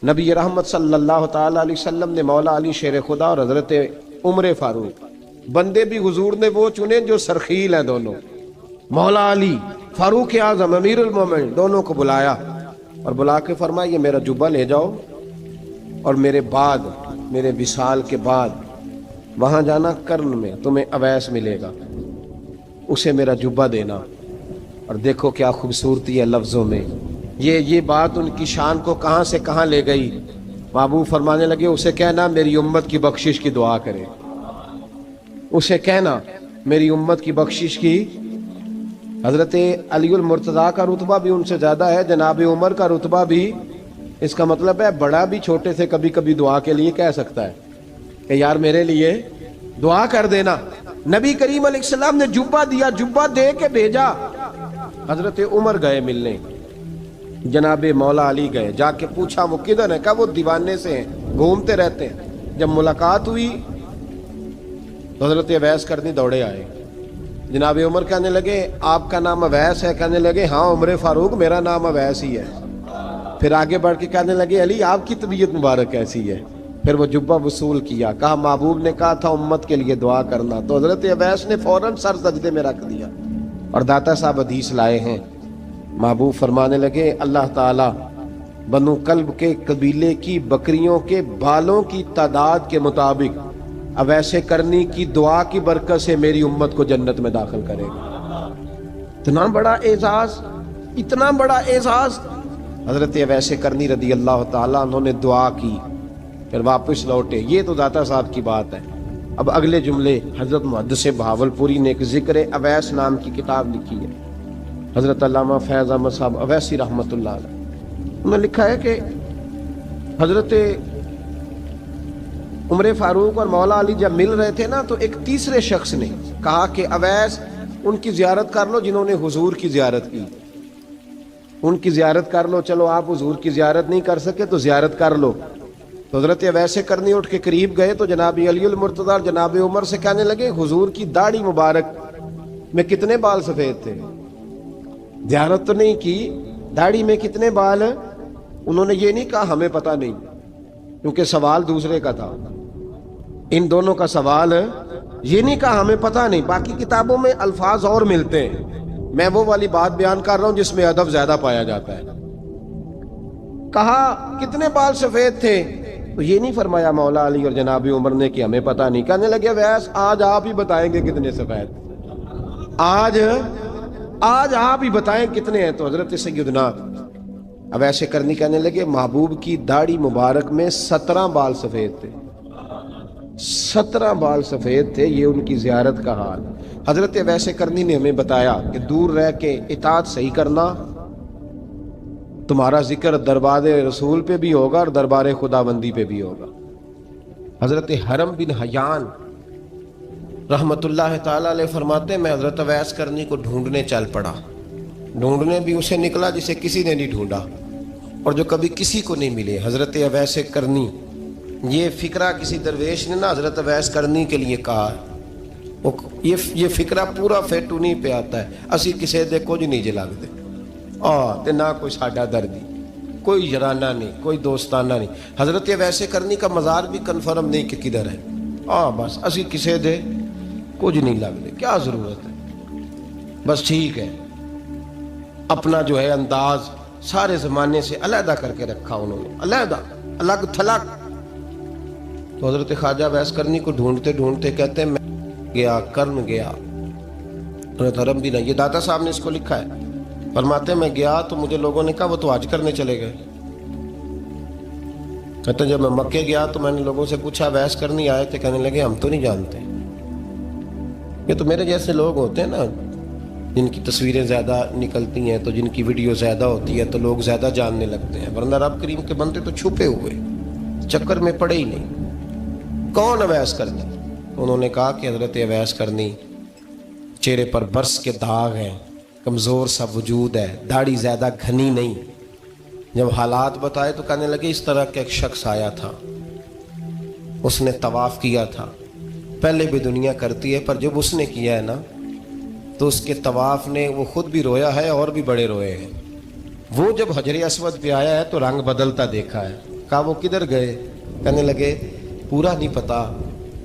نبی رحمت صلی اللہ تعالی علیہ وسلم نے مولا علی شیر خدا اور حضرت عمر فاروق، بندے بھی حضور نے وہ چنے جو سرخیل ہیں دونوں، مولا علی فاروق اعظم امیر المومنین، دونوں کو بلایا اور بلا کے فرمایا یہ میرا جبہ لے جاؤ اور میرے بعد، میرے وصال کے بعد وہاں جانا کرن میں تمہیں اویس ملے گا، اسے میرا جبہ دینا۔ اور دیکھو کیا خوبصورتی ہے لفظوں میں، یہ بات ان کی شان کو کہاں سے کہاں لے گئی۔ محبوب فرمانے لگے اسے کہنا میری امت کی بخشش کی دعا کرے، اسے کہنا میری امت کی بخشش کی۔ حضرت علی المرتضیٰ کا رتبہ بھی ان سے زیادہ ہے، جناب عمر کا رتبہ بھی، اس کا مطلب ہے بڑا بھی چھوٹے سے کبھی کبھی دعا کے لیے کہہ سکتا ہے کہ یار میرے لیے دعا کر دینا۔ نبی کریم علیہ السلام نے جبہ دیا، جبہ دے کے بھیجا۔ حضرت عمر گئے ملنے، جناب مولا علی گئے، جا کے پوچھا وہ کدھر ہے، کہا وہ دیوانے سے ہیں، گھومتے رہتے ہیں۔ جب ملاقات ہوئی تو حضرت اویس کرنی دوڑے آئے، جناب عمر کہنے لگے آپ کا نام اویس ہے؟ کہنے لگے ہاں عمر فاروق میرا نام اویس ہی ہے۔ پھر آگے بڑھ کے کہنے لگے علی آپ کی طبیعت مبارک کیسی ہے؟ پھر وہ جبہ وصول کیا، کہا محبوب نے کہا تھا امت کے لیے دعا کرنا، تو حضرت اویس نے فوراً سر سجدے میں رکھ دیا۔ اور داتا صاحب حدیث لائے ہیں، محبوب فرمانے لگے اللہ تعالیٰ بنو کلب کے قبیلے کی بکریوں کے بالوں کی تعداد کے مطابق اویس کرنی کی دعا کی برکت سے میری امت کو جنت میں داخل کرے گا۔ اتنا بڑا اعزاز، اتنا بڑا اعزاز۔ حضرت اویس کرنی رضی اللہ تعالیٰ انہوں نے دعا کی، پھر واپس لوٹے۔ یہ تو داتا صاحب کی بات ہے۔ اب اگلے جملے حضرت محدث بہاولپوری نے ایک ذکر اویس نام کی کتاب لکھی ہے، حضرت علامہ فیض احمد صاحب اویسی رحمۃ اللہ علیہ، انہوں نے لکھا ہے کہ حضرت عمر فاروق اور مولا علی جب مل رہے تھے نا تو ایک تیسرے شخص نے کہا کہ اویس ان کی زیارت کر لو جنہوں نے حضور کی زیارت کی، ان کی زیارت کر لو، چلو آپ حضور کی زیارت نہیں کر سکے تو زیارت کر لو۔ تو حضرت اویس کرنی اٹھ کے قریب گئے تو جناب علی المرتضیٰ اور جناب عمر سے کہنے لگے حضور کی داڑھی مبارک میں کتنے بال سفید تھے؟ زیارت تو نہیں کی، داڑھی میں کتنے بال ہیں؟ انہوں نے یہ نہیں کہا ہمیں پتہ نہیں، کیونکہ سوال دوسرے کا تھا، ان دونوں کا سوال ہے، یہ نہیں کہا ہمیں پتہ نہیں۔ باقی کتابوں میں الفاظ اور ملتے ہیں، میں وہ والی بات بیان کر رہا ہوں جس میں ادب زیادہ پایا جاتا ہے۔ کہا کتنے بال سفید تھے؟ تو یہ نہیں فرمایا مولا علی اور جناب عمر نے کہ ہمیں پتہ نہیں۔ کہنے لگے ویس آج آپ ہی بتائیں گے کتنے سفید، آج آپ ہی بتائیں کتنے ہیں۔ تو حضرت سیدنا اویس کرنی کہنے لگے محبوب کی داڑھی مبارک میں 17 بال سفید تھے، 17 بال سفید تھے، یہ ان کی زیارت کا حال۔ حضرت اویس کرنی نے ہمیں بتایا کہ دور رہ کے اطاعت صحیح کرنا، تمہارا ذکر دربار رسول پہ بھی ہوگا اور دربار خداوندی پہ بھی ہوگا۔ حضرت حرم بن حیان رحمت اللہ تعالیٰ علیہ فرماتے ہیں میں حضرت اویس کرنی کو ڈھونڈنے چل پڑا، ڈھونڈنے بھی اسے نکلا جسے کسی نے نہیں ڈھونڈا اور جو کبھی کسی کو نہیں ملے۔ حضرت اویس کرنی، یہ فکرہ کسی درویش نے نا حضرت اویس کرنی کے لیے کہا، یہ فکرہ پورا فیٹونی پہ آتا ہے، اسی کسے دے کچھ نہیں جے لگتے، تے نہ کوئی ساڈا دردی، کوئی یارانہ نہیں، کوئی دوستانہ نہیں۔ حضرت اویس کرنی کا مزار بھی کنفرم نہیں کہ کدھر ہے، بس اسی کسے دے کچھ نہیں لگتے، کیا ضرورت ہے، بس ٹھیک ہے۔ اپنا جو ہے انداز سارے زمانے سے علیحدہ کر کے رکھا انہوں نے، علیحدہ، الگ تھلگ۔ تو حضرت خواجہ اویس کرنی کو ڈھونڈتے ڈھونڈتے کہتے ہیں میں گیا، کرن گیا، حضرت حرم بھی نہیں، یہ داتا صاحب نے اس کو لکھا ہے، فرماتے ہیں میں گیا تو مجھے لوگوں نے کہا وہ تو حج کرنے چلے گئے۔ کہتے ہیں جب میں مکے گیا تو میں نے لوگوں سے پوچھا اویس کرنی آئے تھے؟ کہنے لگے ہم تو نہیں جانتے۔ یہ تو میرے جیسے لوگ ہوتے ہیں نا جن کی تصویریں زیادہ نکلتی ہیں تو جن کی ویڈیو زیادہ ہوتی ہے تو لوگ زیادہ جاننے لگتے ہیں، ورنہ رب کریم کے بندے تو چھپے ہوئے چکر میں پڑے ہی نہیں۔ کون اویس کرنی؟ انہوں نے کہا کہ حضرت اویس کرنی، چہرے پر برس کے داغ ہیں، کمزور سا وجود ہے، داڑھی زیادہ گھنی نہیں۔ جب حالات بتائے تو کہنے لگے اس طرح کا ایک شخص آیا تھا، اس نے طواف کیا تھا، پہلے بھی دنیا کرتی ہے پر جب اس نے کیا ہے نا تو اس کے طواف نے وہ خود بھی رویا ہے اور بھی بڑے روئے ہیں۔ وہ جب حجر اسود پہ آیا ہے تو رنگ بدلتا دیکھا ہے، کہا وہ کدھر گئے؟ کہنے لگے پورا نہیں پتا،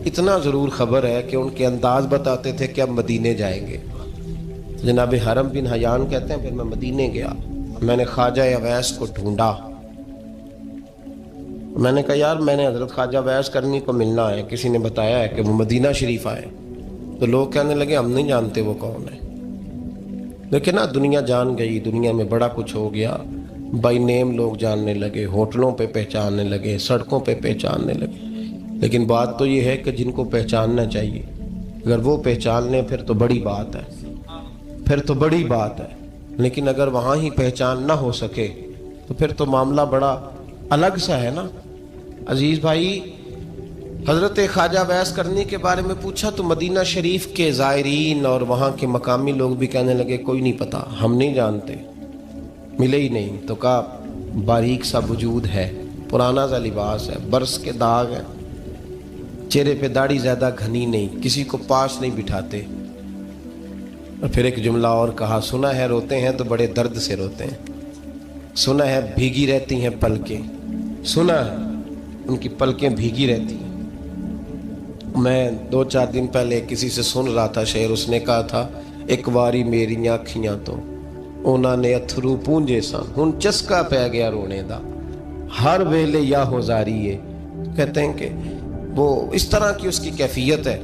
اتنا ضرور خبر ہے کہ ان کے انداز بتاتے تھے کہ اب مدینے جائیں گے۔ جناب حرم بن حیان کہتے ہیں پھر میں مدینے گیا، میں نے خواجہ اویس کو ڈھونڈا، میں نے کہا یار میں نے حضرت خواجہ اویس کرنی کو ملنا ہے، کسی نے بتایا ہے کہ وہ مدینہ شریف آئے، تو لوگ کہنے لگے ہم نہیں جانتے وہ کون ہے۔ لیکن نا دنیا جان گئی، دنیا میں بڑا کچھ ہو گیا، بائی نیم لوگ جاننے لگے، ہوٹلوں پہ پہچاننے لگے، سڑکوں پہ پہچاننے لگے۔ لیکن بات تو یہ ہے کہ جن کو پہچاننا چاہیے اگر وہ پہچان لیں پھر تو بڑی بات ہے، پھر تو بڑی بات ہے۔ لیکن اگر وہاں ہی پہچان نہ ہو سکے تو پھر تو معاملہ بڑا الگ سا ہے نا۔ عزیز بھائی، حضرت خواجہ اویس کرنی کے بارے میں پوچھا تو مدینہ شریف کے زائرین اور وہاں کے مقامی لوگ بھی کہنے لگے کوئی نہیں پتا، ہم نہیں جانتے، ملے ہی نہیں۔ تو کہا باریک سا وجود ہے، پرانا سا لباس ہے، برس کے داغ ہے، چہرے پہ داڑھی زیادہ گھنی نہیں، کسی کو پاس نہیں بٹھاتے۔ اور پھر ایک جملہ اور کہا، سنا ہے روتے ہیں تو بڑے درد سے روتے ہیں، سنا ہے بھیگی رہتی ہیں پلکیں، سنا ہے ان کی پلکیں بھیگی رہتی ہیں۔ میں 2-4 دن پہلے کسی سے سن رہا تھا شعر، اس نے کہا تھا ایک واری میری آنکھیاں تو انہوں نے اتھرو پونجے سن، ہن چسکا پہ گیا رونے دا، ہر ویلے یا ہوزاری ہے۔ کہتے ہیں کہ وہ اس طرح کی اس کی کیفیت ہے۔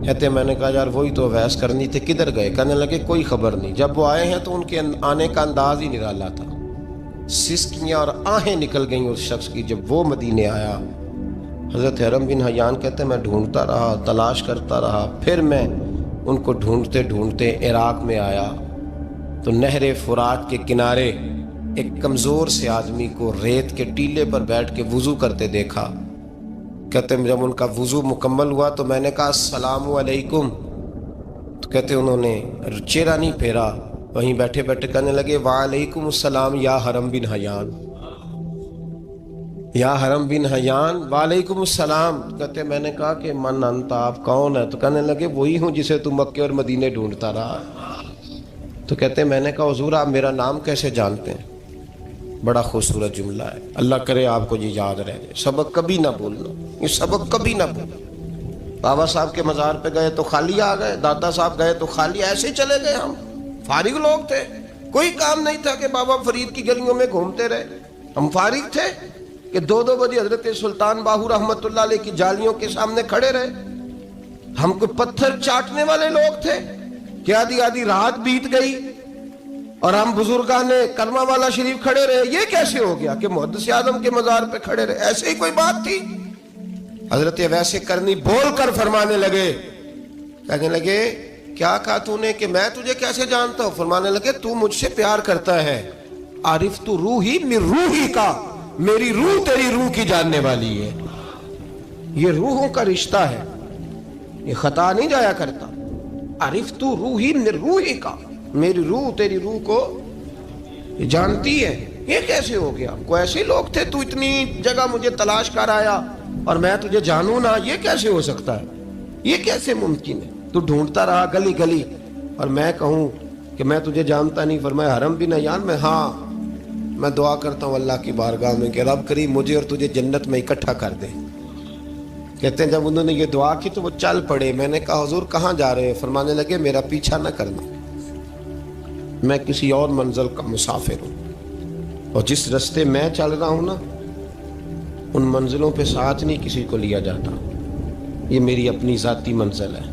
کہتے ہیں میں نے کہا یار وہی تو اویس کرنی تھے، کدھر گئے؟ کہنے لگے کوئی خبر نہیں، جب وہ آئے ہیں تو ان کے آنے کا انداز ہی نرالا تھا، سسکیاں اور آہیں نکل گئیں اس شخص کی جب وہ مدینے آیا۔ حضرت حرم بن حیان کہتے ہیں میں ڈھونڈتا رہا، تلاش کرتا رہا، پھر میں ان کو ڈھونڈتے ڈھونڈتے عراق میں آیا تو نہر فرات کے کنارے ایک کمزور سے آدمی کو ریت کے ٹیلے پر بیٹھ کے وضو کرتے دیکھا۔ کہتے ہیں جب ان کا وضو مکمل ہوا تو میں نے کہا السلام علیکم، تو کہتے ہیں انہوں نے چہرہ نہیں پھیرا، وہیں بیٹھے بیٹھے کہنے لگے وعلیکم السلام یا حرم بن حیان، یا حرم بن حیان وعلیکم السلام۔ کہتے ہیں میں نے کہا کہ من انت، آپ کون ہے؟ تو کہنے لگے وہی ہوں جسے تم مکے اور مدینے ڈھونڈتا رہا۔ تو کہتے ہیں میں نے کہا حضور آپ میرا نام کیسے جانتے ہیں؟ بڑا خوبصورت جملہ ہے، اللہ کرے آپ کو یہ یاد رہ جائے، سبق کبھی نہ بھولنا، یہ سبق کبھی نہ بھولنا۔ بابا صاحب کے مزار پہ گئے تو خالی آ گئے، دادا صاحب گئے تو خالی، ایسے چلے گئے، ہم فارغ لوگ تھے، کوئی کام نہیں تھا کہ بابا فرید کی گلیوں میں گھومتے رہے، ہم فارغ تھے کہ 2 بجے حضرت سلطان باہو رحمت اللہ علیہ کی جالیوں کے سامنے کھڑے رہے۔ ہم کوئی پتھر چاٹنے والے لوگ تھے کہ آدھی رات بیت گئی اور ہم بزرگان کرما والا شریف کھڑے رہے؟ یہ کیسے ہو گیا کہ محدث اعظم کے مزار پہ کھڑے رہے؟ ایسے ہی کوئی بات تھی؟ حضرت اویس کرنی بول کر فرمانے لگے، کہنے لگے کیا کہا تو نے کہ میں تجھے کیسے جانتا ہوں؟ فرمانے لگے تو مجھ سے پیار کرتا ہے، عارف تو روحی من روحی کا، میری روح تیری روح کی جاننے والی ہے۔ یہ روحوں کا رشتہ ہے، یہ خطا نہیں جایا کرتا۔ عارف تو روحی من روحی کا، میری روح تیری روح کو جانتی ہے۔ یہ کیسے ہو گیا؟ کوئی ایسے لوگ تھے تو اتنی جگہ مجھے تلاش کر آیا اور میں تجھے جانوں نہ؟ یہ کیسے ہو سکتا ہے؟ یہ کیسے ممکن ہے؟ تو ڈھونڈتا رہا گلی گلی اور میں کہوں کہ میں تجھے جانتا نہیں؟ فرمایا حرم بن حیان میں، ہاں میں دعا کرتا ہوں اللہ کی بارگاہ میں کہ رب کریم مجھے اور تجھے جنت میں اکٹھا کر دے۔ کہتے ہیں جب انہوں نے یہ دعا کی تو وہ چل پڑے۔ میں نے کہا حضور کہاں جا رہے ہیں؟ فرمانے لگے میرا پیچھا نہ کرنا، میں کسی اور منزل کا مسافر ہوں، اور جس رستے میں چل رہا ہوں نا ان منزلوں پہ ساتھ نہیں کسی کو لیا جاتا، یہ میری اپنی ذاتی منزل ہے،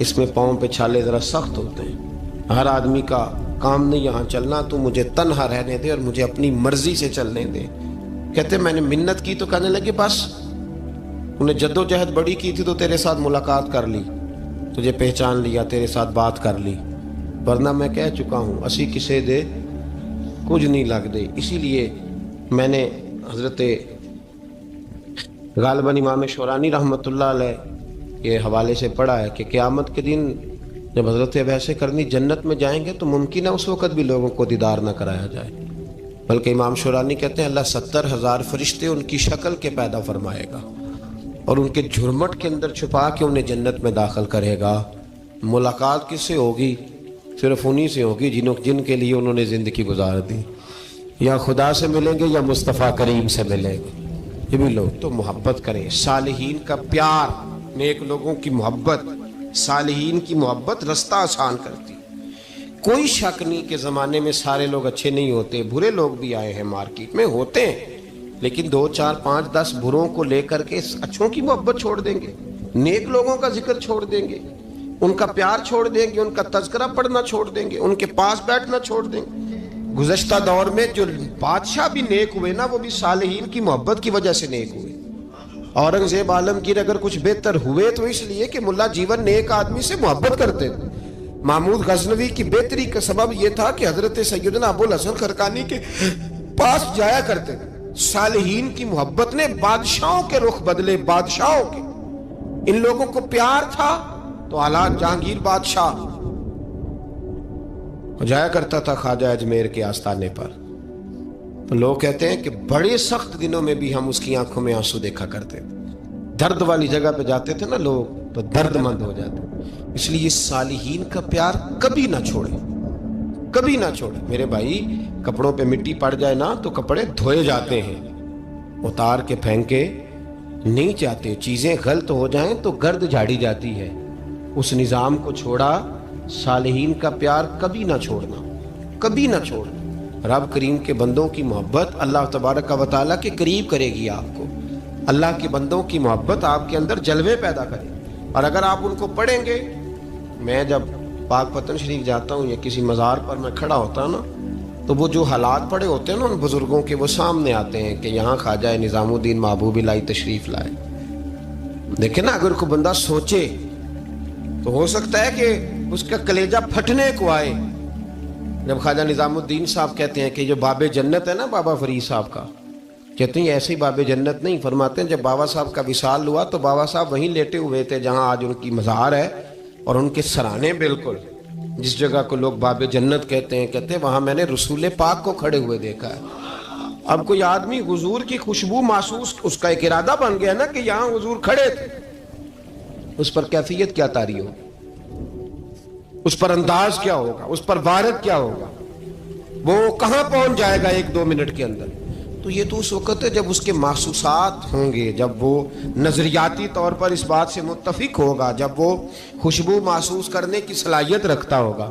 اس میں پاؤں پہ چھالے ذرا سخت ہوتے ہیں، ہر آدمی کا کام نہیں یہاں چلنا، تو مجھے تنہا رہنے دے اور مجھے اپنی مرضی سے چلنے دے۔ کہتے میں نے منت کی تو کہنے لگے بس انہیں جد و جہد بڑی کی تھی تو تیرے ساتھ ملاقات کر لی، تجھے پہچان لیا، تیرے ساتھ بات کر لی، ورنہ میں کہہ چکا ہوں اسی کسے دے کچھ نہیں لگ دے۔ اسی لیے میں نے حضرت غالباً امام شورانی رحمۃ اللہ علیہ کے حوالے سے پڑھا ہے کہ قیامت کے دن جب حضرت اویس کرنی جنت میں جائیں گے تو ممکن ہے اس وقت بھی لوگوں کو دیدار نہ کرایا جائے، بلکہ امام شورانی کہتے ہیں اللہ 70,000 فرشتے ان کی شکل کے پیدا فرمائے گا اور ان کے جھرمٹ کے اندر چھپا کے انہیں جنت میں داخل کرے گا۔ ملاقات کس سے ہوگی؟ صرف انہی سے ہوگی جن کے لیے انہوں نے زندگی گزار دی۔ یا خدا سے ملیں گے یا مصطفیٰ کریم سے ملیں گے. یہ بھی لوگ تو محبت کریں. صالحین کا پیار، نیک لوگوں کی محبت، صالحین کی محبت رستہ آسان کرتی. کوئی شک نہیں کہ زمانے میں سارے لوگ اچھے نہیں ہوتے، برے لوگ بھی آئے ہیں مارکیٹ میں، ہوتے ہیں، لیکن 2 4 5 10 بروں کو لے کر کے اچھوں کی محبت چھوڑ دیں گے، نیک لوگوں کا ذکر چھوڑ دیں گے، ان کا پیار چھوڑ دیں گے، ان کا تذکرہ پڑھنا چھوڑ دیں گے، ان کے پاس بیٹھنا چھوڑ دیں گے. گزشتہ دور میں جو بادشاہ بھی نیک ہوئے نا، وہ بھی صالحین کی محبت کی وجہ سے نیک ہوئے. اورنگزیب عالمگیر اگر کچھ بہتر ہوئے تو اس لیے کہ ملا جیون نیک آدمی سے محبت کرتے تھے. محمود غزنوی کی بہتری کا سبب یہ تھا کہ حضرت سیدنا ابوالحسن خرقانی کے پاس جایا کرتے تھے. صالحین کی محبت نے بادشاہوں کے رخ بدلے، بادشاہوں کے. ان لوگوں کو پیار تھا تو اعلیٰ جہانگیر بادشاہ جایا کرتا تھا خواجہ اجمیر کے آستانے پر. تو لوگ کہتے ہیں کہ بڑے سخت دنوں میں بھی ہم اس کی آنکھوں میں آنسو دیکھا کرتے تھے. درد والی جگہ پہ جاتے تھے نا لوگ تو درد مند ہو جاتے. اس لیے صالحین کا پیار کبھی نہ چھوڑے، کبھی نہ چھوڑے. میرے بھائی، کپڑوں پہ مٹی پڑ جائے نا تو کپڑے دھوئے جاتے ہیں، اتار کے پھینکے نہیں چاہتے. چیزیں غلط ہو جائیں تو گرد جھاڑی جاتی ہے. اس نظام کو چھوڑا. صالحین کا پیار کبھی نہ چھوڑنا، کبھی نہ چھوڑنا. رب کریم کے بندوں کی محبت اللہ تبارک و تعالیٰ کے قریب کرے گی آپ کو. اللہ کے بندوں کی محبت آپ کے اندر جلوے پیدا کرے. اور اگر آپ ان کو پڑھیں گے، میں جب پاک پتن شریف جاتا ہوں یا کسی مزار پر میں کھڑا ہوتا ہوں نا، تو وہ جو حالات پڑے ہوتے ہیں نا ان بزرگوں کے، وہ سامنے آتے ہیں کہ یہاں خواجہ نظام الدین محبوب الہی تشریف لائے. دیکھیں نا، اگر کوئی بندہ سوچے تو ہو سکتا ہے کہ اس کا کلیجہ پھٹنے کو آئے جب خواجہ نظام الدین صاحب کہتے ہیں کہ جو باب جنت ہے نا بابا فرید صاحب کا، کہتے ہیں ایسے ہی باب جنت نہیں. فرماتے ہیں جب بابا صاحب کا وصال ہوا تو بابا صاحب وہیں لیٹے ہوئے تھے جہاں آج ان کی مزار ہے، اور ان کے سرانے بالکل جس جگہ کو لوگ باب جنت کہتے ہیں وہاں میں نے رسول پاک کو کھڑے ہوئے دیکھا ہے. اب کوئی آدمی حضور کی خوشبو محسوس، اس کا ایک ارادہ بن گیا نا کہ یہاں حضور کھڑے تھے، اس پر کیفیت کیا طاری ہو، اس پر انداز کیا ہوگا، اس پر وارد کیا ہوگا، وہ کہاں پہنچ جائے گا 1 2 منٹ کے اندر. تو یہ تو اس وقت ہے جب اس کے محسوسات ہوں گے، جب وہ نظریاتی طور پر اس بات سے متفق ہوگا، جب وہ خوشبو محسوس کرنے کی صلاحیت رکھتا ہوگا.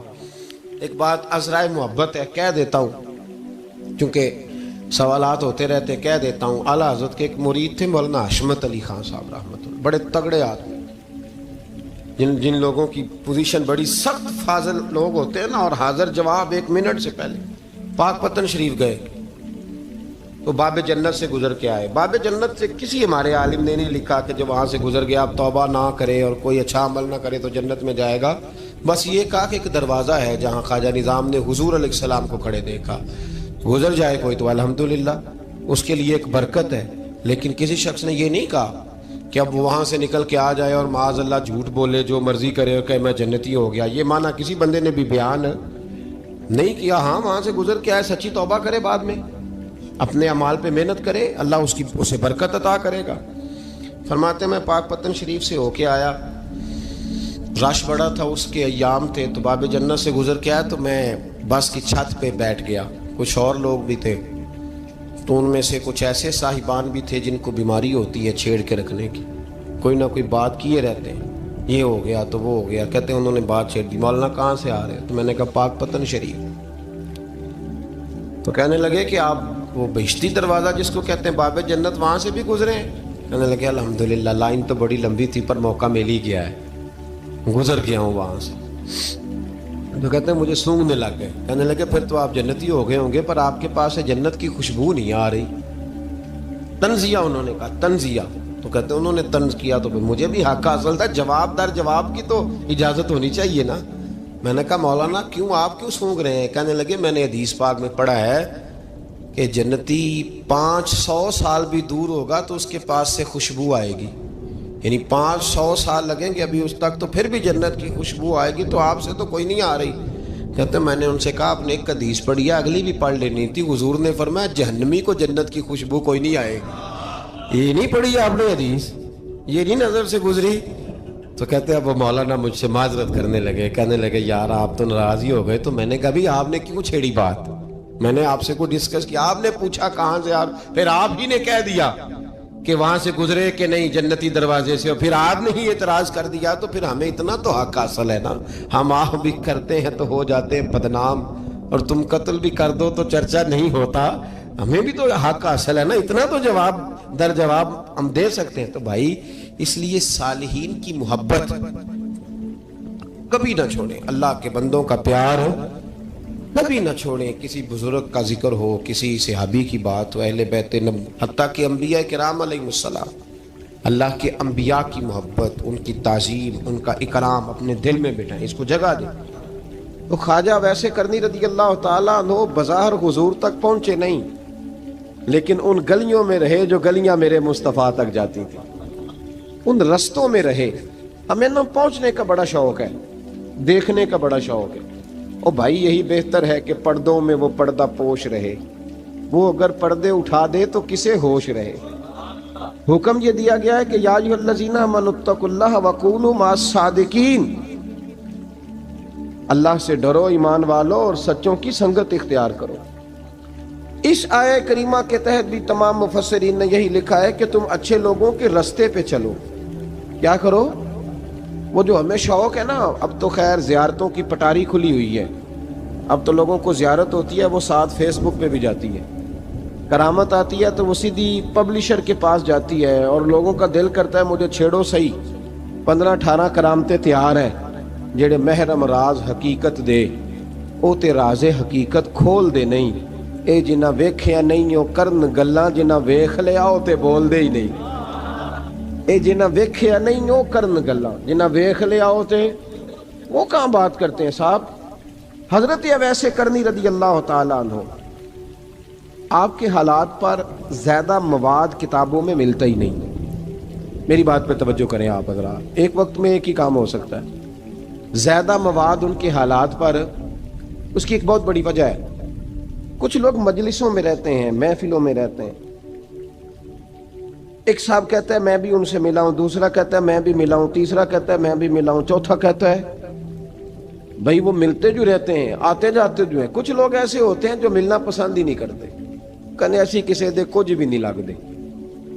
ایک بات عذرائے محبت ہے، کہہ دیتا ہوں کیونکہ سوالات ہوتے رہتے، کہہ دیتا ہوں. اعلیٰ حضرت کے ایک مرید تھے مولانا حشمت علی خان صاحب رحمۃ اللہ، بڑے تگڑے آدمی، جن لوگوں کی پوزیشن بڑی سخت فاضل لوگ ہوتے ہیں نا، اور حاضر جواب 1 منٹ سے پہلے. پاک پتن شریف گئے تو باب جنت سے گزر کے آئے. باب جنت سے کسی ہمارے عالم نے نہیں لکھا کہ جب وہاں سے گزر گیا اب توبہ نہ کرے اور کوئی اچھا عمل نہ کرے تو جنت میں جائے گا. بس یہ کہا کہ ایک دروازہ ہے جہاں خواجہ نظام نے حضور علیہ السلام کو کھڑے دیکھا. گزر جائے کوئی تو الحمدللہ اس کے لیے ایک برکت ہے. لیکن کسی شخص نے یہ نہیں کہا کہ اب وہاں سے نکل کے آ جائے اور معاذ اللہ جھوٹ بولے، جو مرضی کرے اور کہ میں جنتی ہو گیا. یہ معنی کسی بندے نے بھی بیان نہیں کیا. ہاں، وہاں سے گزر کے آئے، سچی توبہ کرے، بعد میں اپنے اعمال پہ محنت کرے، اللہ اسے برکت عطا کرے گا. فرماتے میں پاک پتن شریف سے ہو کے آیا، رش بڑا تھا، اس کے ایام تھے، تو باب جنت سے گزر کے آیا تو میں بس کی چھت پہ بیٹھ گیا. کچھ اور لوگ بھی تھے، تو ان میں سے کچھ ایسے صاحبان بھی تھے جن کو بیماری ہوتی ہے چھیڑ کے رکھنے کی، کوئی نہ کوئی بات کیے رہتے ہیں، یہ ہو گیا تو وہ ہو گیا. کہتے ہیں انہوں نے بات چھیڑ دی، مولانا کہاں سے آ رہے ہیں؟ تو میں نے کہا پاک پتن شریف. تو کہنے لگے کہ آپ وہ بہشتی دروازہ جس کو کہتے ہیں باب جنت، وہاں سے بھی گزرے ہیں؟ کہنے لگے الحمدللہ، لائن تو بڑی لمبی تھی پر موقع مل ہی گیا ہے، گزر گیا ہوں وہاں سے. تو کہتے ہیں مجھے سونگنے لگ گئے. کہنے لگے پھر تو آپ جنتی ہو گئے ہوں گے، پر آپ کے پاس سے جنت کی خوشبو نہیں آ رہی. تنزیہ انہوں نے کہا، تنزیہ. تو کہتے ہیں انہوں نے طنز کیا تو مجھے بھی حق حاصل تھا، جواب در جواب کی تو اجازت ہونی چاہیے نا. میں نے کہا مولانا آپ کیوں سونگ رہے ہیں؟ کہنے لگے میں نے حدیث پاک میں پڑھا ہے کہ جنتی 500 سال بھی دور ہوگا تو اس کے پاس سے خوشبو آئے گی، یعنی 500 سال لگیں گے ابھی اس تک، تو پھر بھی جنت کی خوشبو آئے گی. تو آپ سے تو کوئی نہیں آ رہی. کہتے میں نے ان سے کہا آپ نے ایک حدیث پڑھی ہے، اگلی بھی پڑھ لینی تھی. حضور نے فرمایا جہنمی کو جنت کی خوشبو کوئی نہیں آئے گی. یہ نہیں پڑھی آپ نے حدیث، یہ نہیں نظر سے گزری. تو کہتے ہیں اب وہ مولانا مجھ سے معذرت کرنے لگے، کہنے لگے یار آپ تو ناراض ہی ہو گئے. تو میں نے کہا بھی آپ نے کیوں چھیڑی بات؟ میں نے آپ سے کوئی ڈسکس کیا، آپ نے پوچھا کہاں سے، اور پھر آپ ہی نے کہہ دیا کہ وہاں سے گزرے کہ نہیں جنتی دروازے سے، اور پھر آپ نے ہی اعتراض کر دیا، تو پھر ہمیں اتنا تو حق حاصل ہے نا، ہم آپ بھی کرتے ہیں تو ہو جاتے ہیں بدنام، اور تم قتل بھی کر دو تو چرچا نہیں ہوتا، ہمیں بھی تو حق حاصل ہے نا، اتنا تو جواب در جواب ہم دے سکتے ہیں۔ تو بھائی اس لیے صالحین کی محبت کبھی نہ چھوڑیں، اللہ کے بندوں کا پیار کبھی نہ چھوڑیں، کسی بزرگ کا ذکر ہو، کسی صحابی کی بات ہو، اہل بیت نبی، حتیٰ کہ انبیاء کرام علیہ السلام، اللہ کے انبیاء کی محبت، ان کی تعظیم، ان کا اکرام اپنے دل میں بٹھائیں، اس کو جگہ دیں۔ تو خواجہ ویسے کرنی رضی اللہ تعالیٰ عنہ بظاہر حضور تک پہنچے نہیں، لیکن ان گلیوں میں رہے جو گلیاں میرے مصطفیٰ تک جاتی تھی، ان رستوں میں رہے۔ ہمیں نہ پہنچنے کا بڑا شوق ہے، دیکھنے کا بڑا شوق ہے، اور بھائی یہی بہتر ہے کہ پردوں میں وہ پردہ پوش رہے، وہ اگر پردے اٹھا دے تو کسے ہوش رہے۔ حکم یہ دیا گیا ہے کہ یا ایھا الذین آمنوا اتقوا اللہ وکونوا مع الصادقین، اللہ سے ڈرو ایمان والو اور سچوں کی سنگت اختیار کرو۔ اس آیہ کریمہ کے تحت بھی تمام مفسرین نے یہی لکھا ہے کہ تم اچھے لوگوں کے رستے پہ چلو۔ کیا کرو؟ وہ جو ہمیں شوق ہے نا، اب تو خیر زیارتوں کی پٹاری کھلی ہوئی ہے، اب تو لوگوں کو زیارت ہوتی ہے وہ ساتھ فیس بک پہ بھی جاتی ہے، کرامت آتی ہے تو وہ سیدھی پبلشر کے پاس جاتی ہے، اور لوگوں کا دل کرتا ہے مجھے چھیڑو صحیح، 15-18 کرامتیں تیار ہیں، جڑے محرم راز حقیقت دے او تے راز حقیقت کھول دے نہیں، اے جنہ ویکھیا نہیں او کرن گلاں، جنہ ویکھ لیا او تے بول دے ہی نہیں، اے جنہ ویکھیا نہیں او کرن گلاں، جنہ ویکھ لیا او تے وہ کہاں بات کرتے ہیں صاحب۔ حضرت اویس کرنی رضی اللہ تعالیٰ عنہ، آپ کے حالات پر زیادہ مواد کتابوں میں ملتا ہی نہیں، میری بات پہ توجہ کریں آپ حضرات، ایک وقت میں ایک ہی کام ہو سکتا ہے۔ زیادہ مواد ان کے حالات پر، اس کی ایک بہت بڑی وجہ ہے، کچھ لوگ مجلسوں میں رہتے ہیں، محفلوں میں رہتے ہیں، ایک صاحب کہتا ہے میں بھی ان سے ملا ہوں، دوسرا کہتا ہے میں بھی ملا ہوں، تیسرا کہتا ہے میں بھی ملا ہوں، چوتھا کہتا ہے بھائی وہ ملتے جو رہتے ہیں، آتے جاتے جو ہیں۔ کچھ لوگ ایسے ہوتے ہیں جو ملنا پسند ہی نہیں کرتے، کنے ایسی کسی دے کچھ بھی نہیں لگ دے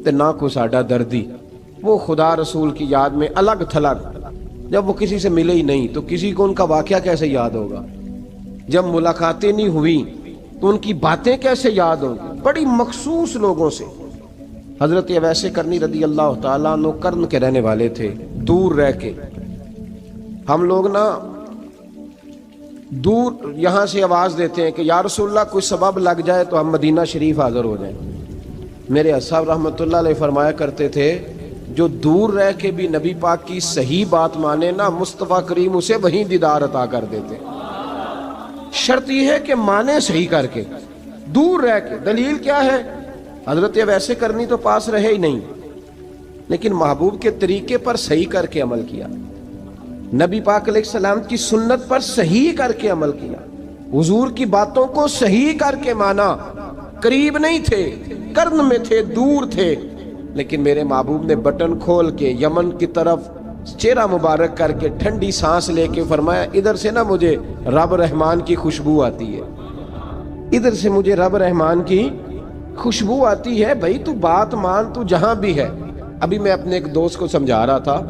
تے نہ کو ساڈا دردی، وہ خدا رسول کی یاد میں الگ تھلگ، جب وہ کسی سے ملے ہی نہیں تو کسی کو ان کا واقعہ کیسے یاد ہوگا، جب ملاقاتیں نہیں ہوئی تو ان کی باتیں کیسے یاد ہوں گی، بڑی مخصوص لوگوں سے۔ حضرت اویس کرنی رضی اللہ تعالیٰ عنہ کرن کے رہنے والے تھے، دور رہ کے۔ ہم لوگ نا دور یہاں سے آواز دیتے ہیں کہ یا رسول اللہ کوئی سبب لگ جائے تو ہم مدینہ شریف حاضر ہو جائیں۔ میرے اصحاب رحمۃ اللہ علیہ فرمایا کرتے تھے جو دور رہ کے بھی نبی پاک کی صحیح بات مانے نا، مصطفیٰ کریم اسے وہیں دیدار عطا کر دیتے۔ شرط یہ ہے کہ مانے صحیح کر کے، دور رہ کے۔ دلیل کیا ہے؟ حضرت اویس کرنی تو پاس رہے ہی نہیں، لیکن محبوب کے طریقے پر صحیح کر کے عمل کیا، نبی پاک علیہ السلام کی سنت پر صحیح کر کے عمل کیا، حضور کی باتوں کو صحیح کر کے مانا۔ قریب نہیں تھے، قرن میں تھے، دور تھے، لیکن میرے محبوب نے بٹن کھول کے یمن کی طرف چہرہ مبارک کر کے ٹھنڈی سانس لے کے فرمایا ادھر سے نا مجھے رب رحمان کی خوشبو آتی ہے، ادھر سے مجھے رب رحمان کی خوشبو آتی ہے، بھائی تو بات مان، تو جہاں بھی ہے۔ ابھی میں اپنے ایک دوست کو سمجھا رہا تھا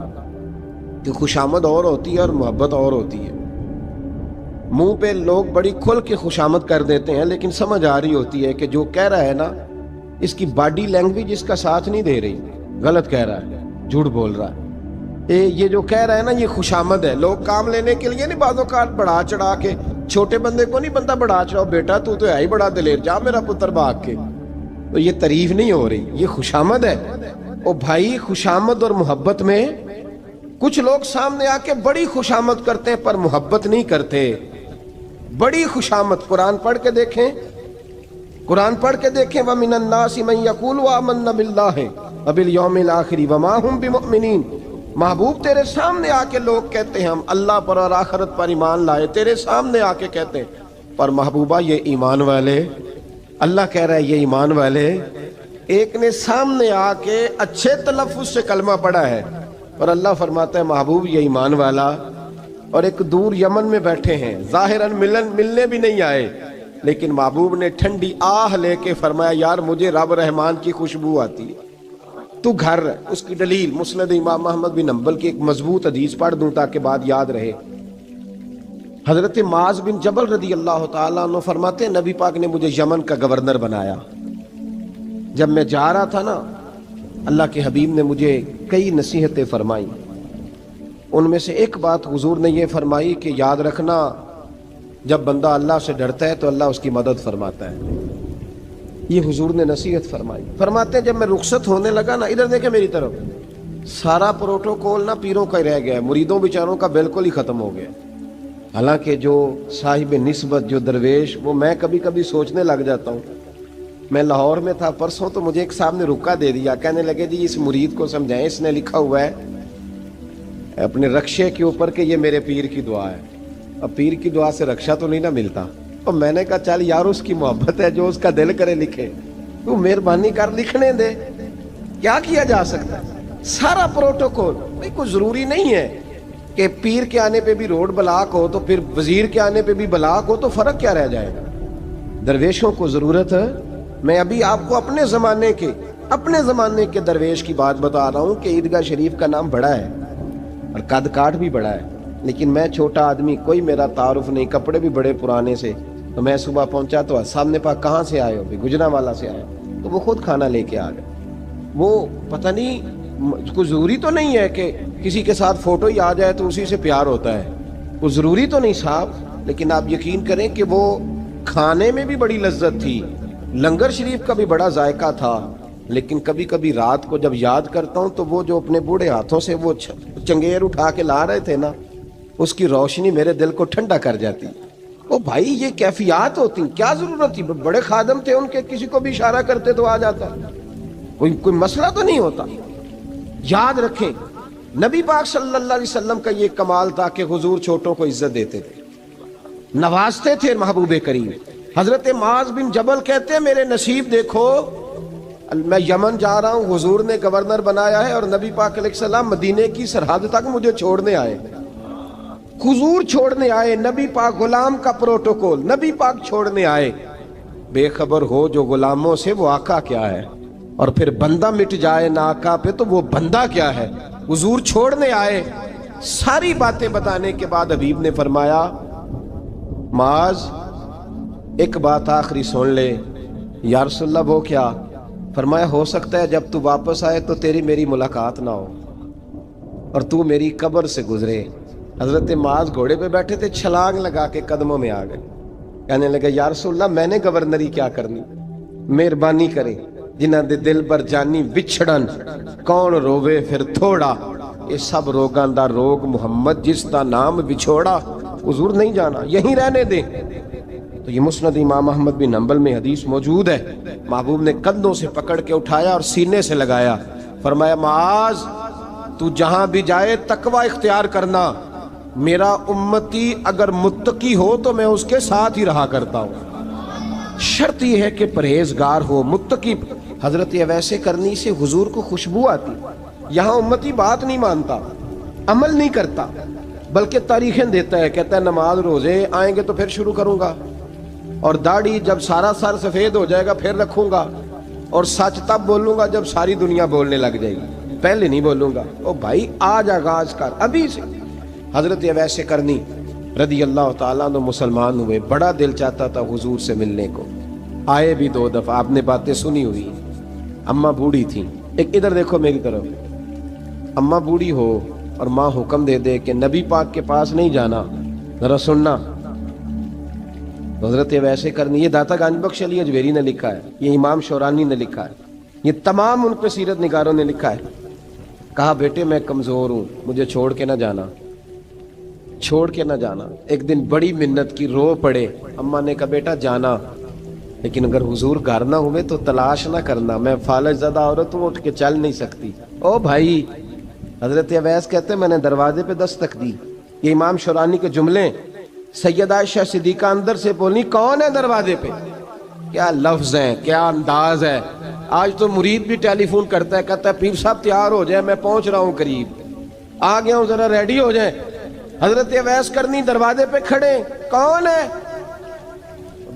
کہ خوشامد اور ہوتی ہے اور محبت اور ہوتی ہے۔ منہ پہ لوگ بڑی کھل کے خوشامد کر دیتے ہیں، لیکن سمجھ آ رہی ہوتی ہے کہ جو کہہ رہا ہے نا اس کی باڈی لینگویج اس کا ساتھ نہیں دے رہی، غلط کہہ رہا ہے، جھوٹ بول رہا ہے۔ یہ جو کہہ رہا ہے نا یہ خوشامد ہے۔ لوگ کام لینے کے لیے نہیں بعض اوقات بڑھا چڑھا کے، چھوٹے بندے کو نہیں بندہ بڑھا چڑھاؤ، بیٹا تو ہے ہی بڑا دلیر، جا میرا پتر بھاگ کے، تو یہ تعریف نہیں ہو رہی، یہ خوشامد ہے۔ او بھائی خوشامد اور محبت میں کچھ لوگ سامنے آ کے بڑی خوشامد کرتے ہیں پر محبت نہیں کرتے۔ بڑی خوشامد قرآن پڑھ کے دیکھیں، قرآن پڑھ کے دیکھیں وَمِنَ النَّاسِ مَن يَقُولُ آمَنَّا بِاللَّهِ وَبِالْيَوْمِ الْآخِرِ وَمَا هُمْ بِمُؤْمِنِينَ۔ محبوب تیرے سامنے آ کے لوگ کہتے ہیں ہم اللہ پر اور آخرت پر ایمان لائے، تیرے سامنے آ کے کہتے ہیں، پر محبوبہ یہ ایمان والے، اللہ کہہ رہا ہے یہ ایمان والے۔ ایک نے سامنے آ کے اچھے تلفظ سے کلمہ پڑھا ہے اور اللہ فرماتا ہے محبوب یہ ایمان والا، اور ایک دور یمن میں بیٹھے ہیں، ظاہراً ملنے بھی نہیں آئے، لیکن محبوب نے ٹھنڈی آہ لے کے فرمایا یار مجھے رب رحمان کی خوشبو آتی ہے، تو گھر رہ۔ اس کی دلیل مسند امام محمد بن حنبل کی ایک مضبوط حدیث پڑھ دوں تاکہ بات یاد رہے۔ حضرت معاذ بن جبل رضی اللہ تعالیٰ عنہ فرماتے ہیں نبی پاک نے مجھے یمن کا گورنر بنایا۔ جب میں جا رہا تھا نا، اللہ کے حبیب نے مجھے کئی نصیحتیں فرمائی، ان میں سے ایک بات حضور نے یہ فرمائی کہ یاد رکھنا جب بندہ اللہ سے ڈرتا ہے تو اللہ اس کی مدد فرماتا ہے۔ یہ حضور نے نصیحت فرمائی۔ فرماتے ہیں جب میں رخصت ہونے لگا نا، ادھر دیکھیں میری طرف، سارا پروٹوکول نا پیروں کا ہی رہ گیا ہے، مریدوں بیچاروں کا بالکل ہی ختم ہو گیا۔ حالانکہ جو صاحب نسبت جو درویش، وہ میں کبھی کبھی سوچنے لگ جاتا ہوں۔ میں لاہور میں تھا پرسوں، تو مجھے ایک صاحب نے رکا دے دیا، کہنے لگے جی اس مرید کو سمجھائیں، اس نے لکھا ہوا ہے اپنے رکشے کے اوپر کہ یہ میرے پیر کی دعا ہے۔ اب پیر کی دعا سے رکشہ تو نہیں نہ ملتا۔ اور میں نے کہا چل یار اس کی محبت ہے، جو اس کا دل کرے لکھے، تو مہربانی کر لکھنے دے، کیا کیا جا سکتا ہے؟ سارا پروٹوکول بھائی کوئی ضروری نہیں ہے کہ پیر کے آنے پہ بھی روڈ بلاک ہو تو پھر وزیر کے آنے پہ بھی بلاک ہو، تو فرق کیا رہ جائے گا؟ درویشوں کو ضرورت ہے۔ میں ابھی آپ کو اپنے زمانے کے درویش کی بات بتا رہا ہوں کہ عیدگاہ شریف کا نام بڑا ہے اور قد کاٹ بھی بڑا ہے، لیکن میں چھوٹا آدمی، کوئی میرا تعارف نہیں، کپڑے بھی بڑے پرانے سے۔ تو میں صبح پہنچا تو سامنے پاک کہاں سے آئے ہو؟ بھی گجرانوالہ سے آئے، تو وہ خود کھانا لے کے آ گئے۔ وہ پتہ نہیں، کوئی ضروری تو نہیں ہے کہ کسی کے ساتھ فوٹو ہی آ جائے تو اسی سے پیار ہوتا ہے، کوئی ضروری تو نہیں صاحب، لیکن آپ یقین کریں کہ وہ کھانے میں بھی بڑی لذت تھی، لنگر شریف کا بھی بڑا ذائقہ تھا۔ لیکن کبھی کبھی رات کو جب یاد کرتا ہوں تو وہ جو اپنے بوڑھے ہاتھوں سے وہ چنگیر اٹھا کے لا رہے تھے نا، اس کی روشنی میرے دل کو ٹھنڈا کر جاتی۔ او بھائی یہ کیفیات ہوتی، کیا ضرورت تھی؟ بڑے خادم تھے ان کے، کسی کو بھی اشارہ کرتے تو آ جاتا، کوئی مسئلہ تو نہیں ہوتا۔ یاد رکھیں نبی پاک صلی اللہ علیہ وسلم کا یہ کمال تھا کہ حضور چھوٹوں کو عزت دیتے تھے، نوازتے تھے محبوب کریم۔ حضرت معاذ بن جبل کہتے ہیں میرے نصیب دیکھو، میں یمن جا رہا ہوں، حضور نے گورنر بنایا ہے، اور نبی پاک علیہ السلام مدینے کی سرحد تک مجھے چھوڑنے آئے، حضور چھوڑنے آئے، نبی پاک غلام کا پروٹوکول، نبی پاک چھوڑنے آئے۔ بے خبر ہو جو غلاموں سے وہ آقا کیا ہے، اور پھر بندہ مٹ جائے نہ آقا پہ تو وہ بندہ کیا ہے۔ حضور چھوڑنے آئے، ساری باتیں بتانے کے بعد حبیب نے فرمایا معاذ ایک بات آخری سن لے۔ یا رسول اللہ وہ کیا؟ فرمایا ہو سکتا ہے جب تو واپس آئے تو تیری میری ملاقات نہ ہو اور تو میری قبر سے گزرے۔ حضرت معاذ گھوڑے پہ بیٹھے تھے، چھلانگ لگا کے قدموں میں آ گئے، کہنے لگے یا رسول اللہ میں نے گورنری کیا کرنی، مہربانی کرے، جنہاں دے دل بر جانی بچھڑن کون روے پھر تھوڑا، یہ سب روگاں دا روگ محمد جس دا نام بچھوڑا۔ حضور نہیں جانا، یہیں رہنے دیں۔ تو یہ مسند امام احمد بن حنبل میں حدیث موجود ہے۔ محبوب نے کندھوں سے پکڑ کے اٹھایا اور سینے سے لگایا، فرمایا معاذ تو جہاں بھی جائے تقوی اختیار کرنا، میرا امتی اگر متقی ہو تو میں اس کے ساتھ ہی رہا کرتا ہوں، شرط یہ ہے کہ پرہیزگار ہو، متقی۔ حضرت اویس کرنی سے حضور کو خوشبو آتی، یہاں امتی بات نہیں مانتا، عمل نہیں کرتا، بلکہ تاریخیں دیتا ہے، کہتا ہے نماز روزے آئیں گے تو پھر شروع کروں گا، اور داڑھی جب سارا سر سفید ہو جائے گا پھر رکھوں گا، اور سچ تب بولوں گا جب ساری دنیا بولنے لگ جائے گی، پہلے نہیں بولوں گا۔ او بھائی آج آغاز کر ابھی سے۔ حضرت اویس کرنی رضی اللہ تعالیٰ عنہ مسلمان ہوئے، بڑا دل چاہتا تھا حضور سے ملنے کو، آئے بھی 2 دفعہ، آپ نے باتیں سنی ہوئی۔ اماں بوڑھی تھیں، ایک ادھر دیکھو میری طرف، اماں بوڑھی ہو اور ماں حکم دے دے کہ نبی پاک کے پاس نہیں جانا، ذرا سننا۔ حضرت ویسے کرنی، یہ داتا گنج بخش علی اجویری نے لکھا ہے، یہ امام شورانی نے لکھا ہے، یہ تمام ان پہ سیرت نگاروں نے لکھا ہے۔ کہا بیٹے میں کمزور ہوں، مجھے چھوڑ کے نہ جانا، چھوڑ کے نہ جانا۔ ایک دن بڑی منت کی، رو پڑے، اماں نے کہا بیٹا جانا، لیکن اگر حضور گھر نہ ہوئے تو تلاش نہ کرنا، میں فالج زدہ عورت ہوں، اٹھ کے چل نہیں سکتی۔ او بھائی، حضرت اویس کہتے ہیں میں نے دروازے پہ دستک دی، یہ امام شورانی کے جملے، سیدہ عائشہ صدیقہ اندر سے بولی کون ہے دروازے پہ؟ کیا لفظ ہیں، کیا انداز ہے۔ آج تو مرید بھی ٹیلی فون کرتا ہے، کہتا ہے پیر صاحب تیار ہو جائے، میں پہنچ رہا ہوں قریب، آ گیا ہوں، ذرا ریڈی ہو جائیں۔ حضرت اویس کرنی دروازے پہ کھڑے، کون ہے؟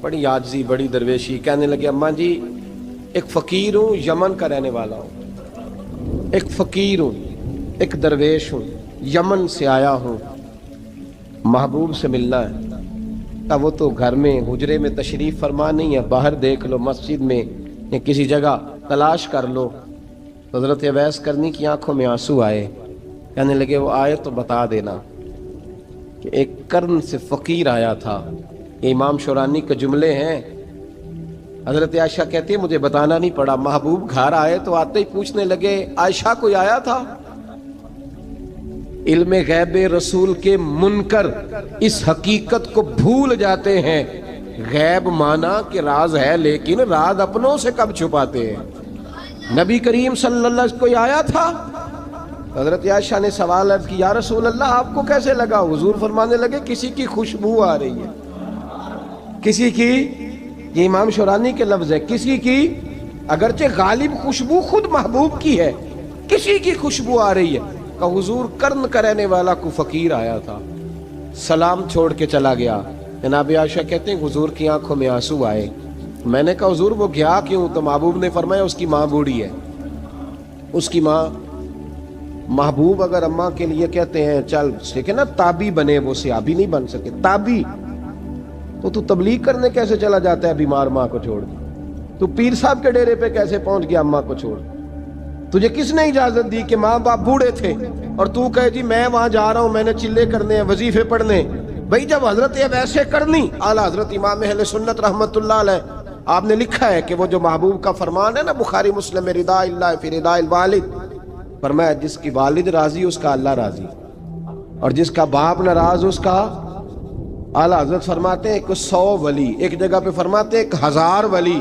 بڑی عاجزی بڑی درویشی. کہنے لگے اماں جی ایک فقیر ہوں, یمن کا رہنے والا ہوں, ایک فقیر ہوں, ایک درویش ہوں, یمن سے آیا ہوں, محبوب سے ملنا ہے. اب وہ تو گھر میں حجرے میں تشریف فرما نہیں ہے, باہر دیکھ لو مسجد میں یا کسی جگہ تلاش کر لو. حضرت اویس کرنی کی آنکھوں میں آنسو آئے. کہنے لگے وہ آئے تو بتا دینا کہ ایک قرن سے فقیر آیا تھا. یہ امام شورانی کے جملے ہیں. حضرت عائشہ کہتی ہے مجھے بتانا نہیں پڑا, محبوب گھر آئے تو آتے ہی پوچھنے لگے عائشہ کوئی آیا تھا؟ علم غیب رسول کے منکر اس حقیقت کو بھول جاتے ہیں. غیب مانا کہ راز ہے, لیکن راز اپنوں سے کب چھپاتے ہیں. نبی کریم صلی اللہ علیہ وسلم کوئی آیا تھا؟ حضرت عائشہ نے سوال عرض کی یا رسول اللہ آپ کو کیسے لگا؟ حضور فرمانے لگے کسی کی خوشبو آ رہی ہے. کسی کی, یہ امام شورانی کے لفظ ہے, کسی کی, اگرچہ غالب خوشبو خود محبوب کی ہے, کسی کی خوشبو آ رہی ہے. کہ حضور قرن کا رہنے والا کو فقیر آیا تھا, سلام چھوڑ کے چلا گیا. جناب عائشہ کہتے ہیں حضور کی آنکھوں میں آنسو آئے. میں نے کہا حضور وہ گیا کیوں؟ تو محبوب نے فرمایا اس کی ماں بوڑھی ہے. اس کی ماں, محبوب اگر اماں کے لیے کہتے ہیں چل دیکھیں نا تابی بنے, وہ صحابی نہیں بن سکے, تابی, تو تبلیغ کرنے کیسے چلا جاتا ہے بیمار ماں کو چھوڑ کے؟ تو پیر صاحب کے ڈیرے پہ کیسے پہنچ گیا اماں کو چھوڑ؟ تجھے کس نے اجازت دی کہ ماں باپ بوڑھے تھے اور تو کہے جی میں وہاں جا رہا ہوں, میں نے چلے کرنے ہیں, وظیفے پڑھنے؟ بھئی جب حضرت ویسے کرنی, اعلیٰ حضرت امام اہل سنت رحمت اللہ علیہ آپ نے لکھا ہے کہ وہ جو محبوب کا فرمان ہے نا بخاری مسلم میں, رضا اللہ فی رضا الوالد, فرمایا جس کی والد راضی اس کا اللہ راضی, اور جس کا باپ ناراض اس کا. اعلیٰ حضرت فرماتے ہیں 100 ولی, ایک جگہ پہ فرماتے ہیں 1000 ولی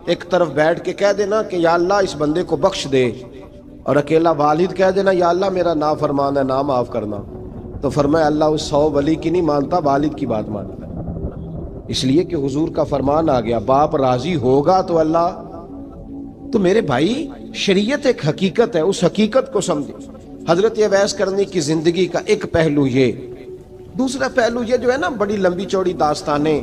ایک طرف بیٹھ کے کہہ دینا کہ یا اللہ اس بندے کو بخش دے, اور اکیلا والد کہہ دینا یا اللہ میرا نافرمان ہے نا معاف کرنا. تو فرمایا اللہ اس 100 ولی کی نہیں مانتا, والد کی بات مانتا. اس لیے کہ حضور کا فرمان آ گیا باپ راضی ہوگا تو اللہ. تو میرے بھائی شریعت ایک حقیقت ہے, اس حقیقت کو سمجھے. حضرت اویس کرنی کی زندگی کا ایک پہلو یہ. دوسرا پہلو یہ جو ہے نا بڑی لمبی چوڑی داستانیں,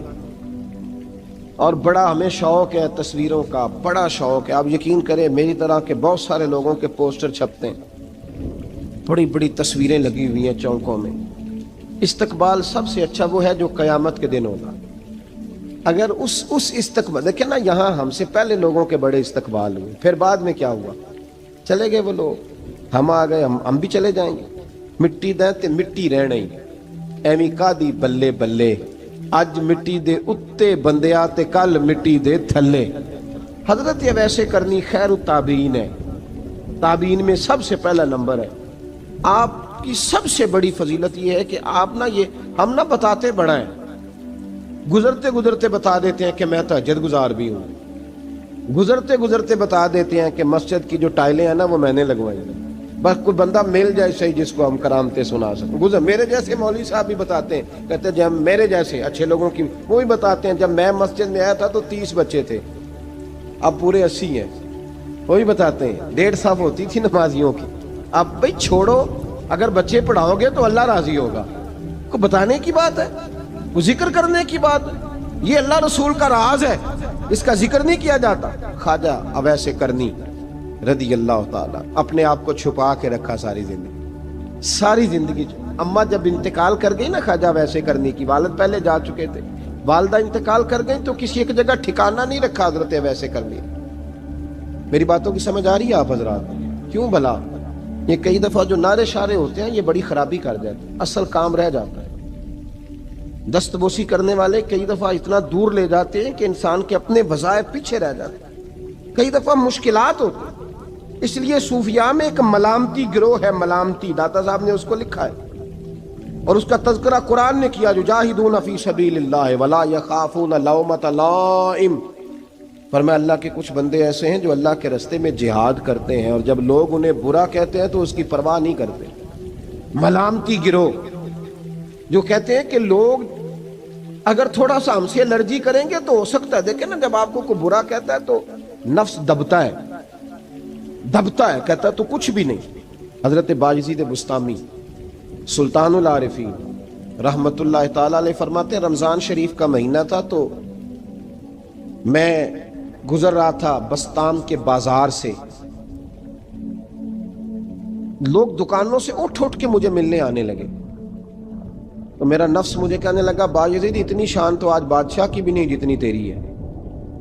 اور بڑا ہمیں شوق ہے تصویروں کا, بڑا شوق ہے. آپ یقین کریں میری طرح کے بہت سارے لوگوں کے پوسٹر چھپتے ہیں, بڑی بڑی تصویریں لگی ہوئی ہیں چوکوں میں. استقبال سب سے اچھا وہ ہے جو قیامت کے دن ہوگا. اگر اس استقبال دیکھیں نا, یہاں ہم سے پہلے لوگوں کے بڑے استقبال ہوئے, پھر بعد میں کیا ہوا, چلے گئے وہ لوگ, ہم آ گئے, ہم بھی چلے جائیں گے. مٹی دیں تے مٹی رہنا ہی, ایویں کا دی بلے بلے, اج مٹی دے اتے بندیا تے کل مٹی دے تھلے. حضرت اویس کرنی خیر التابعین ہے, تابعین میں سب سے پہلا نمبر ہے. آپ کی سب سے بڑی فضیلت یہ ہے کہ آپ نا, یہ ہم نہ بتاتے بڑا ہیں, گزرتے گزرتے بتا دیتے ہیں کہ میں تہجد گزار بھی ہوں, گزرتے گزرتے بتا دیتے ہیں کہ مسجد کی جو ٹائلیں ہیں نا وہ میں نے لگوائی ہیں. بس کوئی بندہ مل جائے صحیح جس کو ہم کرامتیں سنا سکیں. میرے جیسے مولوی صاحب بھی بتاتے ہیں, کہتے ہیں جب میرے جیسے اچھے لوگوں کی وہ بھی بتاتے ہیں جب میں مسجد میں آیا تھا تو 30 بچے تھے, اب پورے 80 ہیں. وہ بھی بتاتے ہیں 1.5 صف ہوتی تھی نمازیوں کی, اب بھائی چھوڑو, اگر بچے پڑھاؤ گے تو اللہ راضی ہوگا. کو بتانے کی بات ہے, وہ ذکر کرنے کی بات ہے. یہ اللہ رسول کا راز ہے, اس کا ذکر نہیں کیا جاتا. خواجہ اویس کرنی رضی اللہ تعالیٰ اپنے آپ کو چھپا کے رکھا ساری زندگی. اماں جب انتقال کر گئی نا خواجہ اویس کرنی کی, والد پہلے جا چکے تھے, والدہ انتقال کر گئی تو کسی ایک جگہ ٹھکانہ نہیں رکھا حضرت اویس کرنی. میری باتوں کی سمجھ آ رہی ہے آپ حضرات؟ کیوں بھلا یہ کئی دفعہ جو نعرے شارے ہوتے ہیں یہ بڑی خرابی کر جاتے ہیں, اصل کام رہ جاتا ہے. دست بوسی کرنے والے کئی دفعہ اتنا دور لے جاتے ہیں کہ انسان کے اپنے وظائف پیچھے رہ جاتے ہیں, کئی دفعہ مشکلات ہوتی ہیں. اس لیے صوفیاء میں ایک ملامتی گروہ ہے, ملامتی, داتا صاحب نے اس کو لکھا ہے اور اس کا تذکرہ قرآن نے کیا, یجاہدون فی سبیل اللہ ولا یخافون لومۃ لائم. فرمایا اللہ کے کچھ بندے ایسے ہیں جو اللہ کے راستے میں جہاد کرتے ہیں اور جب لوگ انہیں برا کہتے ہیں تو اس کی پرواہ نہیں کرتے. ملامتی گروہ جو کہتے ہیں کہ لوگ اگر تھوڑا سا ہم سے الرجی کریں گے تو ہو سکتا ہے, دیکھیں نا جب آپ کو کوئی برا کہتا ہے تو نفس دبتا ہے, کہتا ہے تو کچھ بھی نہیں. حضرت باجزید بستامی سلطان العارفین رحمت اللہ تعالی علیہ فرماتے ہیں رمضان شریف کا مہینہ تھا تو میں گزر رہا تھا بستان کے بازار سے، لوگ دکانوں سے اٹھ اٹھ کے مجھے ملنے آنے لگے، تو میرا نفس مجھے کہنے لگا باجید اتنی شان تو آج بادشاہ کی بھی نہیں جتنی تیری ہے،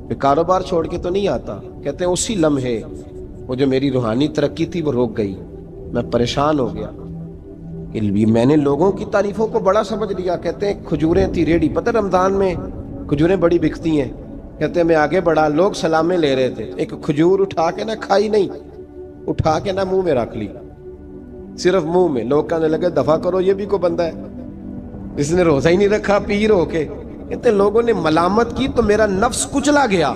میں کاروبار چھوڑ کے تو نہیں آتا۔ کہتے ہیں اسی لمحے وہ جو میری روحانی ترقی تھی وہ روک گئی، میں پریشان ہو گیا کہ میں نے لوگوں کی تعریفوں کو بڑا سمجھ لیا۔ کہتے ہیں کھجوریں تھی ریڈی، پتہ رمضان میں کھجوریں بڑی بکتی ہیں، کہتے ہیں میں آگے بڑھا، لوگ سلامیں لے رہے تھے، ایک کھجور اٹھا کے نہ کھائی نہیں، اٹھا کے نہ منہ میں رکھ لی، صرف منہ میں۔ لوگ کہنے لگے دفع کرو، یہ بھی کوئی بندہ ہے اس نے روزہ ہی نہیں رکھا پیر ہو کے۔ کہتے ہیں لوگوں نے ملامت کی تو میرا نفس کچلا گیا۔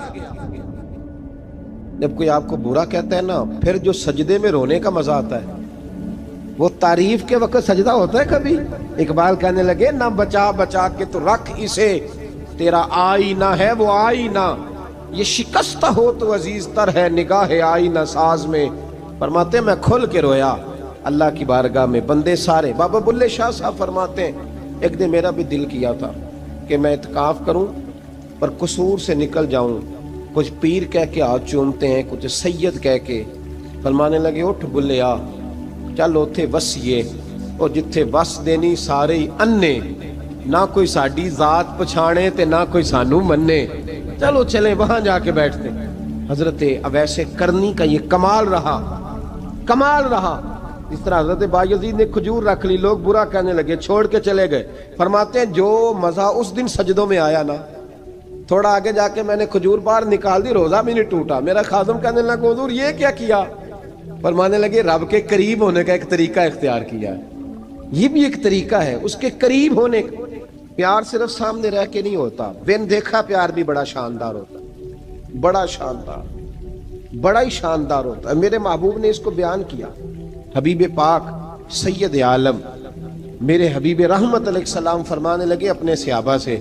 جب کوئی آپ کو برا کہتا ہے نا، پھر جو سجدے میں رونے کا مزہ آتا ہے وہ تعریف کے وقت سجدہ ہوتا ہے کبھی؟ اقبال کہنے لگے نہ بچا بچا کے تو رکھ اسے، تیرا آئینہ ہے وہ آئینہ، یہ شکستہ ہو تو عزیز تر ہے نگاہ آئینہ ساز میں۔ فرماتے ہیں میں کھل کے رویا اللہ کی بارگاہ میں، بندے سارے۔ بابا بلے شاہ صاحب فرماتے ہیں ایک دن میرا بھی دل کیا تھا کہ میں اعتکاف کروں پر قصور سے نکل جاؤں، کچھ پیر کہہ کے ہاتھ چومتے ہیں، کچھ سید کہہ کے۔ فرمانے لگے اٹھ بلیا چل اوتھے وسیے، اور جتھے وس دینی سارے ہی انے، نہ کوئی ساڈی ذات پچھانے تے نہ کوئی سانو منے، چلو چلیں وہاں جا کے بیٹھتے۔ حضرت اویس کرنی کا یہ کمال رہا، کمال رہا۔ اس طرح حضرت بایزید نے کھجور رکھ لی، لوگ برا کہنے لگے، چھوڑ کے چلے گئے۔ فرماتے ہیں جو مزہ اس دن سجدوں میں آیا نا، تھوڑا آگے جا کے میں نے کھجور باہر نکال دی، روزہ بھی نہیں ٹوٹا۔ میرا خادم کہنے لگا حضور یہ کیا کیا؟ فرمانے لگے رب کے قریب ہونے کا ایک طریقہ اختیار کیا ہے، یہ بھی ایک طریقہ ہے اس کے قریب ہونے کا۔ پیار صرف سامنے رہ کے نہیں ہوتا، بن دیکھا پیار بھی بڑا شاندار ہوتا ہے، بڑا شاندار، بڑا ہی شاندار ہوتا ہے۔ میرے محبوب نے اس کو بیان کیا، حبیب پاک سید عالم میرے حبیب رحمت علیہ السلام فرمانے لگے اپنے صحابہ سے،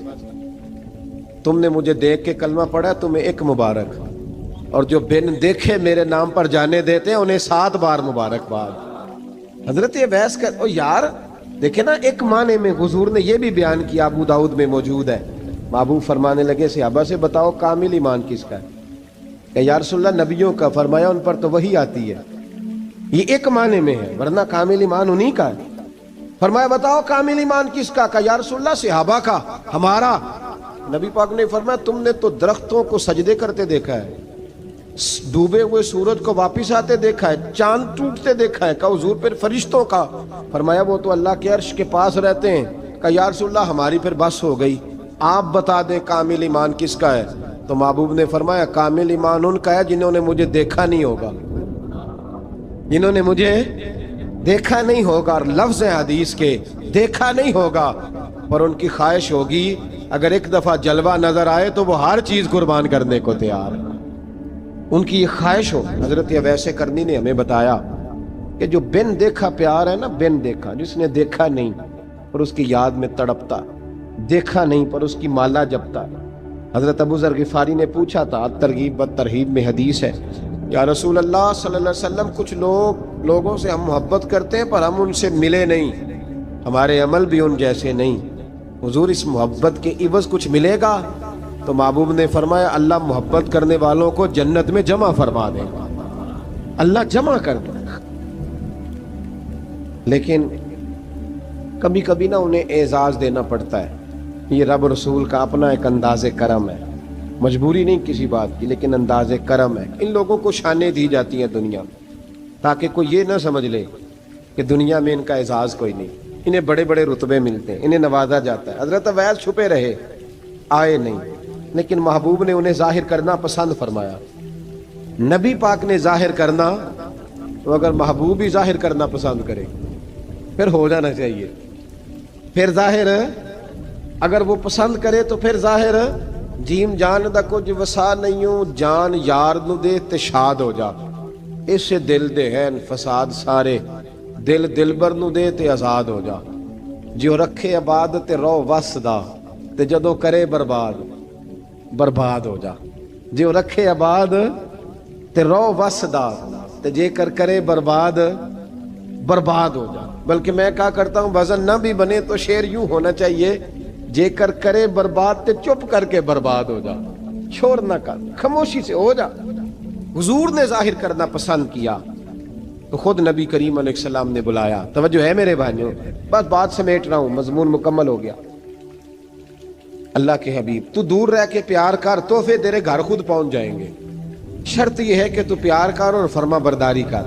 تم نے مجھے دیکھ کے کلمہ پڑھا، تمہیں ایک مبارک، اور جو بن دیکھے میرے نام پر جانے دیتے ہیں انہیں 7 بار مبارکباد۔ حضرت اویس کا او یار دیکھیں نا، ایک معنی میں حضور نے یہ بھی بیان کیا، ابو داؤد میں موجود ہے۔ محبوب فرمانے لگے صحابہ سے بتاؤ کامل ایمان کس کا ہے؟ کہ یا رسول اللہ نبیوں کا۔ فرمایا ان پر تو وہی آتی ہے، یہ ایک معنی میں ہے، ورنہ کامل ایمان انہی کا ہے۔ فرمایا بتاؤ کامل ایمان کس کا؟ کہ یا رسول اللہ صحابہ کا، ہمارا۔ نبی پاک نے فرمایا تم نے تو درختوں کو سجدے کرتے دیکھا ہے، ڈوبے ہوئے سورج کو واپس آتے دیکھا ہے، چاند ٹوٹتے دیکھا ہے۔ کہا حضور پھر فرشتوں کا؟ فرمایا وہ تو اللہ کے عرش کے پاس رہتے ہیں۔ کہا یا رسول اللہ ہماری پھر بس ہو گئی، آپ بتا دیں کامل ایمان کس کا ہے؟ تو محبوب نے فرمایا کامل ایمان ان کا ہے جنہوں نے مجھے دیکھا نہیں ہوگا، جنہوں نے مجھے دیکھا نہیں ہوگا، اور لفظ حدیث کے دیکھا نہیں ہوگا، پر ان کی خواہش ہوگی اگر ایک دفعہ جلوہ نظر آئے تو وہ ہر چیز قربان کرنے کو تیار ہے، ان کی یہ خواہش ہو۔ حضرت اویس کرنی نے ہمیں بتایا کہ جو بن دیکھا پیار ہے نا، بن دیکھا، جس نے دیکھا نہیں پر اس کی یاد میں تڑپتا، دیکھا نہیں پر اس کی مالا جپتا۔ حضرت ابو ذر غفاری نے پوچھا تھا، ترغیب و ترہیب میں حدیث ہے، یا رسول اللہ صلی اللہ علیہ وسلم کچھ لوگوں سے ہم محبت کرتے ہیں پر ہم ان سے ملے نہیں، ہمارے عمل بھی ان جیسے نہیں، حضور اس محبت کے عوض کچھ ملے گا؟ تو محبوب نے فرمایا اللہ محبت کرنے والوں کو جنت میں جمع فرما دے گا، اللہ جمع کر دے گا۔ لیکن کبھی کبھی نا انہیں اعزاز دینا پڑتا ہے، یہ رب رسول کا اپنا ایک انداز کرم ہے، مجبوری نہیں کسی بات کی لیکن انداز کرم ہے۔ ان لوگوں کو شانیں دی جاتی ہیں دنیا میں تاکہ کوئی یہ نہ سمجھ لے کہ دنیا میں ان کا اعزاز کوئی نہیں، انہیں بڑے بڑے رتبے ملتے ہیں، انہیں نوازا جاتا ہے۔ حضرت اویس چھپے رہے، آئے نہیں، لیکن محبوب نے انہیں ظاہر کرنا پسند فرمایا۔ نبی پاک نے ظاہر کرنا تو اگر محبوب ہی ظاہر کرنا پسند کرے پھر ہو جانا چاہیے، پھر ظاہر اگر وہ پسند کرے تو پھر ظاہر جیم جان دا کچھ وسا نہیں ہوں، جان یار نو دے تے شاد ہو جا، اس سے دل دے ہیں فساد سارے، دل دلبر نو دے تے آزاد ہو جا، جو رکھے آباد تے رو وس دا تے جدو کرے برباد برباد ہو جا، جو رکھے آباد تے رو وس دا تے جے کر کرے برباد برباد ہو جا۔ بلکہ میں کہا کرتا ہوں وزن نہ بھی بنے تو شعر یوں ہونا چاہیے، جے کر کرے برباد تے چپ کر کے برباد ہو جا۔ شور نہ کر، خاموشی سے ہو جا۔ حضور نے ظاہر کرنا پسند کیا تو خود نبی کریم علیہ السلام نے بلایا۔ توجہ ہے میرے بھائیوں، بس بات سمیٹ رہا ہوں، مضمون مکمل ہو گیا۔ اللہ کے حبیب تو دور رہ کے پیار کر، تحفے تیرے گھر خود پہنچ جائیں گے، شرط یہ ہے کہ تو پیار کر اور فرما برداری کر۔